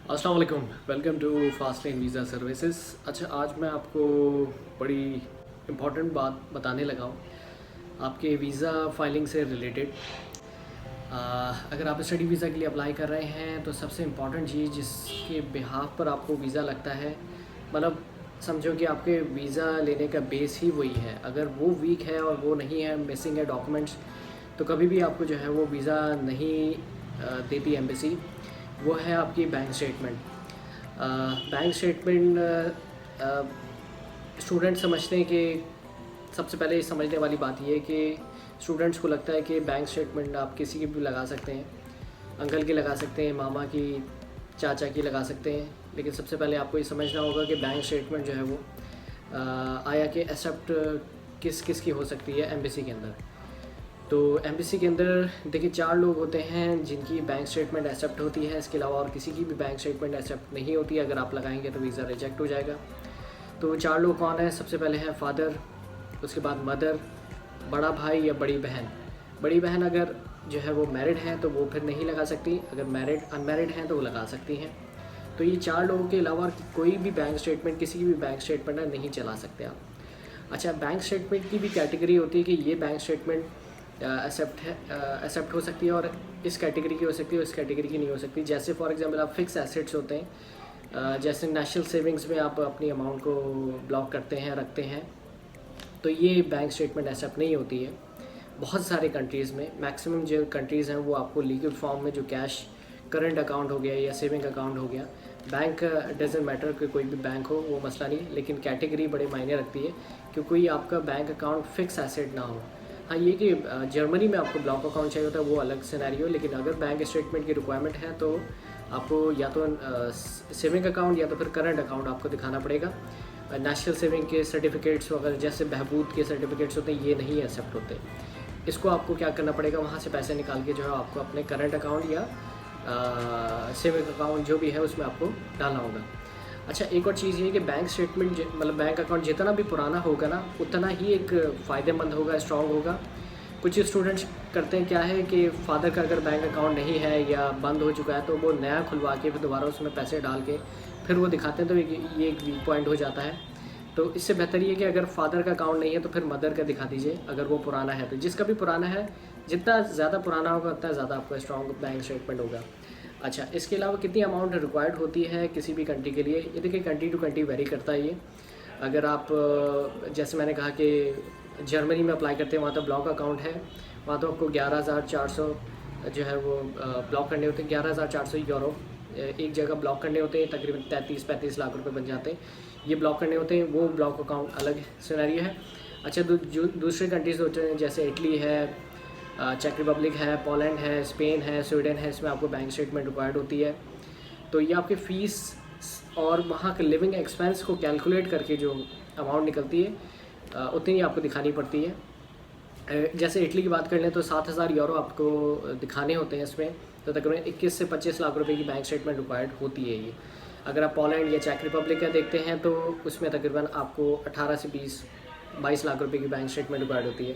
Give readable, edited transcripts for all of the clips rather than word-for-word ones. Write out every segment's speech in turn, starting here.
अस्सलाम वालेकुम, welcome to fast lane visa services. अच्छा, आज मैं आपको बड़ी इम्पॉर्टेंट बात बताने लगा हूँ आपके वीज़ा फाइलिंग से रिलेटेड। अगर आप स्टडी वीज़ा के लिए अप्लाई कर रहे हैं तो सबसे इम्पॉर्टेंट चीज़ जिसके बिहाफ पर आपको वीज़ा लगता है, मतलब समझो कि आपके वीज़ा लेने का बेस ही वही है। अगर वो वीक है और वो नहीं है, मिसिंग है डॉक्यूमेंट्स, तो कभी भी आपको जो है वो वीज़ा नहीं देती एम्बेसी। वो है आपकी bank statement. Bank statement student समझते हैं कि सबसे पहले समझने वाली बात ये है कि स्टूडेंट्स को लगता है कि बैंक स्टेटमेंट आप किसी की भी लगा सकते हैं, अंकल की लगा सकते हैं, मामा की, चाचा की लगा सकते हैं। लेकिन सबसे पहले आपको ये समझना होगा कि बैंक स्टेटमेंट जो है वो आया कि एक्सेप्ट किस किस की हो सकती है एम्बेसी के अंदर। तो एम्बेसी के अंदर देखिए 4 लोग होते हैं जिनकी बैंक स्टेटमेंट एक्सेप्ट होती है। इसके अलावा और किसी की भी बैंक स्टेटमेंट एक्सेप्ट नहीं होती है। अगर आप लगाएंगे तो वीज़ा रिजेक्ट हो जाएगा। तो 4 लोग कौन है? सबसे पहले है फादर, उसके बाद मदर, बड़ा भाई या बड़ी बहन। बड़ी बहन अगर जो है वो मैरिड है तो वो फिर नहीं लगा सकती, अगर मैरिड अनमैरिड हैं तो वो लगा सकती हैं। तो ये 4 लोगों के अलावा कोई भी बैंक स्टेटमेंट, किसी की भी बैंक स्टेटमेंट नहीं चला सकते आप। अच्छा, बैंक स्टेटमेंट की भी कैटेगरी होती है कि ये बैंक स्टेटमेंट एक्सेप्ट हो सकती है और इस कैटेगरी की हो सकती है, उस कैटेगरी की नहीं हो सकती। जैसे फॉर एग्जांपल आप फिक्स एसेट्स होते हैं, जैसे नेशनल सेविंग्स में आप अपनी अमाउंट को ब्लॉक करते हैं, रखते हैं, तो ये बैंक स्टेटमेंट एक्सेप्ट नहीं होती है। बहुत सारे कंट्रीज़ में, मैक्सिमम जो कंट्रीज़ हैं वो आपको लिक्विड फॉर्म में जो कैश करंट अकाउंट हो गया या सेविंग अकाउंट हो गया, बैंक डजेंट मैटर कि कोई भी बैंक हो, वो मसला नहीं, लेकिन कैटेगरी बड़े मायने रखती है कि कोई आपका बैंक अकाउंट फिक्स एसेट ना हो। हाँ, ये कि जर्मनी में आपको ब्लॉक अकाउंट चाहिए होता है, वो अलग सिनेरियो। लेकिन अगर बैंक स्टेटमेंट की रिक्वायरमेंट है तो आपको या तो सेविंग अकाउंट या तो फिर करंट अकाउंट आपको दिखाना पड़ेगा। नेशनल सेविंग के सर्टिफिकेट्स वगैरह जैसे बहबूद के सर्टिफिकेट्स होते हैं, ये नहीं एक्सेप्ट होते। इसको आपको क्या करना पड़ेगा, वहाँ से पैसे निकाल के जो है आपको अपने करंट अकाउंट या सेविंग अकाउंट जो भी है उसमें आपको डालना होगा। अच्छा, एक और चीज़ ये कि बैंक स्टेटमेंट मतलब बैंक अकाउंट जितना भी पुराना होगा ना, उतना ही एक फ़ायदेमंद होगा, स्ट्रॉन्ग होगा। कुछ स्टूडेंट्स करते हैं क्या है कि फ़ादर का अगर बैंक अकाउंट नहीं है या बंद हो चुका है तो वो नया खुलवा के फिर दोबारा उसमें पैसे डाल के फिर वो दिखाते हैं, तो ये एक वीक पॉइंट हो जाता है। तो इससे बेहतर ये कि अगर फादर का अकाउंट नहीं है तो फिर मदर का दिखा दीजिए, अगर वो पुराना है तो। जिसका भी पुराना है, जितना ज़्यादा पुराना होगा उतना ज़्यादा आपका स्ट्रॉन्ग बैंक स्टेटमेंट होगा। अच्छा, इसके अलावा कितनी अमाउंट रिक्वायर्ड होती है किसी भी कंट्री के लिए, ये देखिए कंट्री टू कंट्री वेरी करता है ये। अगर आप जैसे मैंने कहा कि जर्मनी में अप्लाई करते हैं, वहाँ तो ब्लॉक अकाउंट है, वहाँ तो आपको 11,400 जो है वो ब्लॉक करने होते हैं। 11,400 यूरो एक जगह ब्लॉक करने होते हैं, तकरीबन 33-35 लाख रुपए बन जाते हैं। ये ब्लॉक करने होते हैं, वो ब्लॉक अकाउंट अलग सिनेरियो है। अच्छा, दूसरे कंट्रीज़ होते हैं जैसे इटली है, चेक रिपब्लिक है, पोलैंड है, स्पेन है, स्वीडन है, इसमें आपको बैंक स्टेटमेंट रिक्वायर्ड होती है। तो ये आपकी फ़ीस और वहाँ के लिविंग एक्सपेंस को कैलकुलेट करके जो अमाउंट निकलती है उतनी ही आपको दिखानी पड़ती है। जैसे इटली की बात कर लें तो 7,000 यूरो आपको दिखाने होते हैं इसमें, तो तकरीबन 21 से 25 लाख रुपए की बैंक स्टेटमेंट रिक्वायर्ड होती है ये। अगर आप पोलैंड या चेक रिपब्लिक का देखते हैं तो उसमें तकरीबन आपको 18 से 22 लाख रुपए की बैंक स्टेटमेंट रिक्वायर्ड होती है।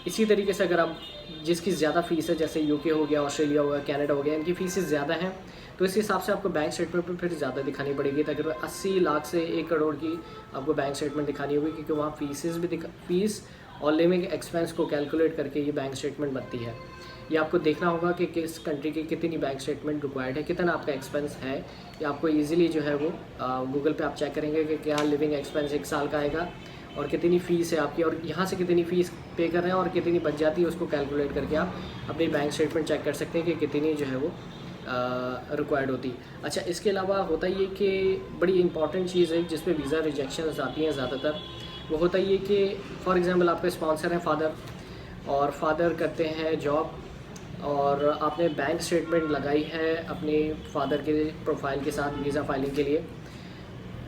इसी तरीके से अगर आप जिसकी ज़्यादा फ़ीस है, जैसे यूके हो गया, ऑस्ट्रेलिया हो गया, कनाडा हो गया, इनकी फ़ीसेस ज़्यादा हैं, तो इस हिसाब से आपको बैंक स्टेटमेंट पर फिर ज़्यादा दिखानी पड़ेगी। तकरीबन 80 लाख से 1 करोड़ की आपको बैंक स्टेटमेंट दिखानी होगी, क्योंकि वहाँ फ़ीस और लिविंग एक्सपेंस को कैलकुलेट करके ये बैंक स्टेटमेंट बनती है। ये आपको देखना होगा कि किस कंट्री की कितनी बैंक स्टेटमेंट रिक्वायर्ड है, कितना आपका एक्सपेंस है। ये आपको इजीली जो है वो गूगल पे आप चेक करेंगे कि क्या लिविंग एक्सपेंस 1 साल का आएगा और कितनी फ़ीस है आपकी, और यहाँ से कितनी फ़ीस पे कर रहे हैं और कितनी बच जाती है, उसको कैलकुलेट करके आप अपनी बैंक स्टेटमेंट चेक कर सकते हैं कि कितनी जो है वो रिक्वायर्ड होती है। अच्छा, इसके अलावा होता ये कि बड़ी इंपॉर्टेंट चीज़ है जिस पे वीज़ा रिजेक्शन आती हैं ज़्यादातर, वो होता ये कि फॉर एग्ज़ाम्पल आपके स्पॉन्सर हैं फादर, और फादर करते हैं जॉब, और आपने बैंक स्टेटमेंट लगाई है अपने फादर के प्रोफाइल के साथ वीज़ा फाइलिंग के लिए।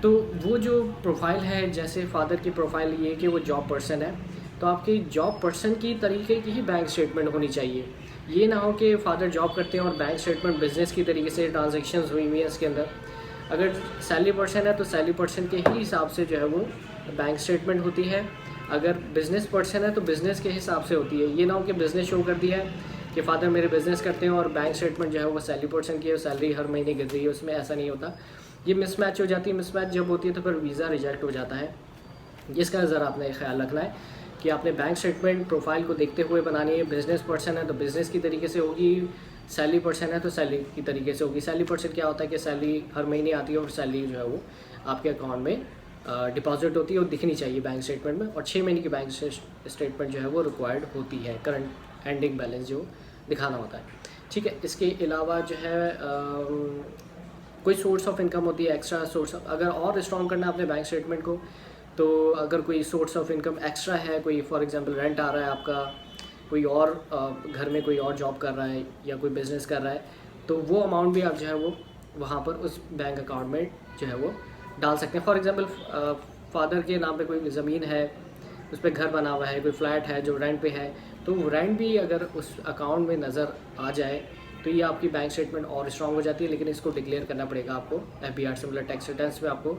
तो वो जो प्रोफाइल है, जैसे फादर की प्रोफाइल ये कि वो जॉब पर्सन है, तो आपकी जॉब पर्सन की तरीके की ही बैंक स्टेटमेंट होनी चाहिए। ये ना हो कि फादर जॉब करते हैं और बैंक स्टेटमेंट बिज़नेस की तरीके से ट्रांजेक्शन्स हुई हुई हैं इसके अंदर। अगर सैलरी पर्सन है तो सैलरी पर्सन के ही हिसाब से जो है वो बैंक स्टेटमेंट होती है। अगर बिज़नेस पर्सन है तो बिज़नेस के हिसाब से होती है। ये ना हो कि बिज़नेस शो कर दिया है कि फ़ादर मेरे बिज़नेस करते हैं और बैंक स्टेटमेंट जो है वो सैलरी पोर्शन की है, सैलरी हर महीने गिर रही है, उसमें ऐसा नहीं होता। ये मिसमैच हो जाती है। मिसमैच जब होती है तो फिर वीज़ा रिजेक्ट हो जाता है। इसका ज़रा आपने ख्याल रखना है कि आपने बैंक स्टेटमेंट प्रोफाइल को देखते हुए बनानी है। बिज़नेस पर्सन है तो बिज़नेस की तरीके से होगी, सैलरी पर्सन है तो सैलरी की तरीके से होगी। सैलरी पर्सन क्या होता है कि सैलरी हर महीने आती है और सैलरी जो है वो आपके अकाउंट में डिपॉजिट होती है और दिखनी चाहिए बैंक स्टेटमेंट में, और 6 महीने की बैंक स्टेटमेंट जो है वो रिक्वायर्ड होती है, करंट एंडिंग बैलेंस जो दिखाना होता है। ठीक है, इसके अलावा जो है कोई सोर्स ऑफ इनकम होती है, एक्स्ट्रा सोर्स ऑफ, अगर और स्ट्रॉन्ग करना है अपने बैंक स्टेटमेंट को, तो अगर कोई सोर्स ऑफ इनकम एक्स्ट्रा है, कोई फॉर एग्जांपल रेंट आ रहा है आपका, कोई और घर में कोई और जॉब कर रहा है या कोई बिज़नेस कर रहा है, तो वो अमाउंट भी आप जो है वो वहाँ पर उस बैंक अकाउंट में जो है वो डाल सकते हैं। फॉर एग्जांपल फादर के नाम पे कोई ज़मीन है, उस पर घर बना हुआ है, कोई फ्लैट है जो रेंट पे है, तो रेंट भी अगर उस अकाउंट में नज़र आ जाए तो ये आपकी बैंक स्टेटमेंट और स्ट्रॉन्ग हो जाती है। लेकिन इसको डिक्लेयर करना पड़ेगा आपको FBR से, मतलब टैक्स रिटर्न्स में आपको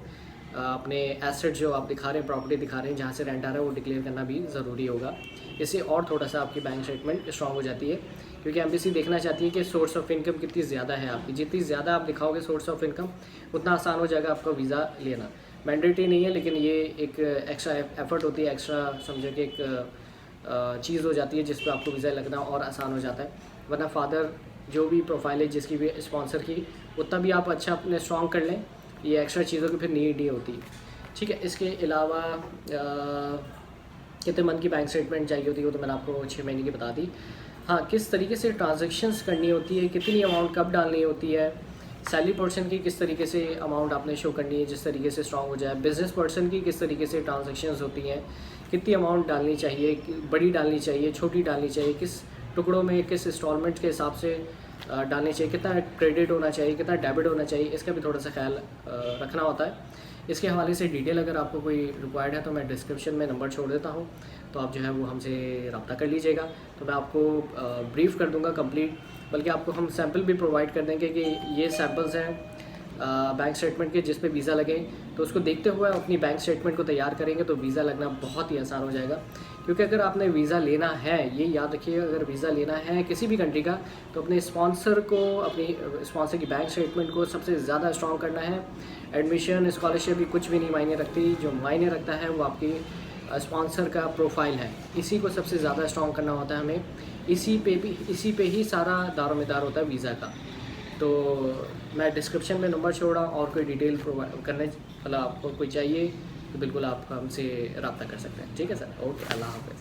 अपने एसेट जो आप दिखा रहे हैं, प्रॉपर्टी दिखा रहे हैं जहाँ से रेंट आ रहा है, वो डिक्लेयर करना भी ज़रूरी होगा। इससे और थोड़ा सा आपकी बैंक स्टेटमेंट स्ट्रॉन्ग हो जाती है, क्योंकि एम्बेसी देखना चाहती है कि सोर्स ऑफ इनकम कितनी ज़्यादा है आपकी। जितनी ज़्यादा आप दिखाओगे सोर्स ऑफ इनकम, उतना आसान हो जाएगा आपका वीज़ा लेना। मैंडेटरी नहीं है, लेकिन ये एक एक्स्ट्रा एफर्ट होती है, एक्स्ट्रा समझो कि एक चीज़ हो जाती है जिस पर आपको वीज़ा लगना और आसान हो जाता है। वरना फादर जो भी प्रोफाइल है जिसकी भी स्पॉन्सर की, उतना भी आप अच्छा अपने स्ट्रॉन्ग कर लें, ये एक्स्ट्रा चीज़ों की फिर नीड नहीं होती। ठीक है, इसके अलावा कितने मंथ की बैंक स्टेटमेंट चाहिए होती है वो तो मैंने आपको 6 महीने की बता दी। हाँ, किस तरीके से ट्रांजैक्शंस करनी होती है, कितनी अमाउंट कब डालनी होती है, सैलरी पर्सन की किस तरीके से अमाउंट आपने शो करनी है जिस तरीके से स्ट्रॉन्ग हो जाए, बिज़नेस पर्सन की किस तरीके से ट्रांजैक्शंस होती हैं, कितनी अमाउंट डालनी चाहिए, बड़ी डालनी चाहिए, छोटी डालनी चाहिए, किस टुकड़ों में, किस इंस्टॉलमेंट के हिसाब से डालनी चाहिए, कितना क्रेडिट होना चाहिए, कितना डेबिट होना चाहिए, इसका भी थोड़ा सा ख्याल रखना होता है। इसके हवाले से डिटेल अगर आपको कोई रिक्वायर्ड है तो मैं डिस्क्रिप्शन में नंबर छोड़ देता हूँ, तो आप जो है वो हमसे रब्ता कर लीजिएगा, तो मैं आपको ब्रीफ़ कर दूँगा कंप्लीट। बल्कि आपको हम सैम्पल भी प्रोवाइड कर देंगे कि ये सैम्पल्स हैं बैंक स्टेटमेंट के जिस पे वीज़ा लगे, तो उसको देखते हुए अपनी बैंक स्टेटमेंट को तैयार करेंगे तो वीज़ा लगना बहुत ही आसान हो जाएगा। क्योंकि अगर आपने वीज़ा लेना है, ये याद रखिए, अगर वीज़ा लेना है किसी भी कंट्री का, तो अपने स्पॉन्सर को, अपनी स्पॉन्सर की बैंक स्टेटमेंट को सबसे ज़्यादा स्ट्रॉन्ग करना है। एडमिशन, स्कॉलरशिप भी कुछ भी नहीं मायने रखती, जो मायने रखता है वो आपकी स्पॉन्सर का प्रोफाइल है, इसी को सबसे ज़्यादा स्ट्रॉन्ग करना होता है हमें। इसी पे ही सारा दारोमदार होता है वीज़ा का। तो मैं डिस्क्रिप्शन में नंबर छोड़ा, और कोई डिटेल प्रोवाइड करने मतलब आपको कोई चाहिए तो बिल्कुल आप हमसे रब्ता कर सकते हैं। ठीक है सर, ओके, अल्लाह हाफ़िज़।